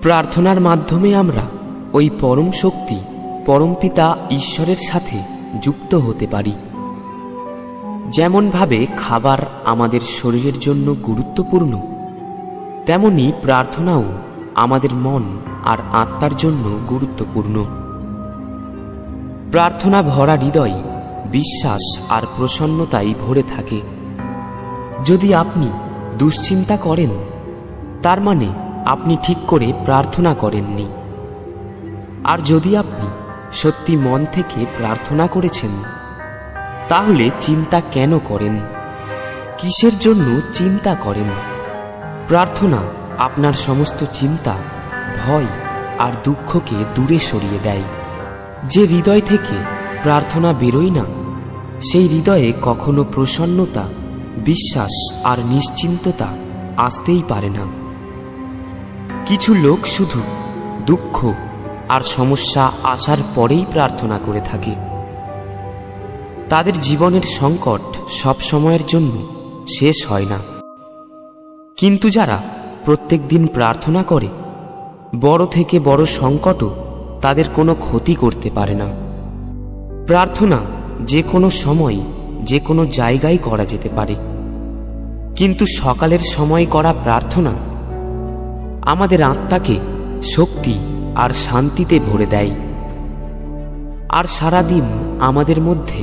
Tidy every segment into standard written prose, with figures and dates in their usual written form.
প্রার্থনার মাধ্যমে আমরা ওই পরম শক্তি পরমপিতা ঈশ্বরের সাথে যুক্ত হতে পারি। যেমনভাবে খাবার আমাদের শরীরের জন্য গুরুত্বপূর্ণ, তেমনি প্রার্থনাও আমাদের মন আর আত্মার জন্য গুরুত্বপূর্ণ। প্রার্থনা ভরা হৃদয় বিশ্বাস আর প্রসন্নতায় ভরে থাকে। যদি আপনি দুশ্চিন্তা করেন, তার মানে আপনি ঠিক করে প্রার্থনা করেননি। আর যদি আপনি সত্যি মন থেকে প্রার্থনা করেছেন, তাহলে চিন্তা কেন করেন? কিসের জন্য চিন্তা করেন? প্রার্থনা আপনার সমস্ত চিন্তা, ভয় আর দুঃখকে দূরে সরিয়ে দেয়। যে হৃদয় থেকে প্রার্থনা বেরোয় না, সেই হৃদয়ে কখনো প্রসন্নতা, বিশ্বাস আর নিশ্চিন্ততা আসতেই পারে না। কিছু লোক শুধু দুঃখ আর সমস্যা আসার পরেই প্রার্থনা করে থাকে। তাদের জীবনের সংকট সব সময়ের জন্য শেষ হয় না। কিন্তু যারা প্রত্যেক দিন প্রার্থনা করে, বড় থেকে বড় সংকটও তাদের কোনো ক্ষতি করতে পারে না। প্রার্থনা যে কোনো সময় যে কোনো জায়গায় করা যেতে পারে, কিন্তু সকালের সময় করা প্রার্থনা আমাদের আত্মাকে শক্তি আর শান্তিতে ভরে দেয়, আর সারাদিন আমাদের মধ্যে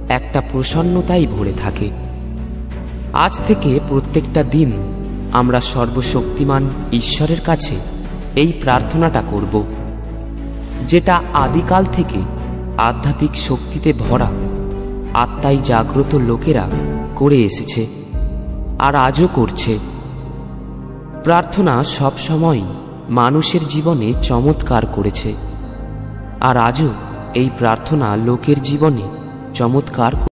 একটা প্রসন্নতাই ভরে থাকে। আজ থেকে প্রত্যেকটা দিন আমরা সর্বশক্তিমান ঈশ্বরের কাছে এই প্রার্থনাটা করব, যেটা আদিকাল থেকে আধ্যাত্মিক শক্তিতে ভরা আত্মায় জাগ্রত লোকেরা করে এসেছে আর আজও করছে। প্রার্থনা সবসময় মানুষের জীবনে চমৎকার করেছে, আর আজও এই প্রার্থনা লোকের জীবনে চমৎকার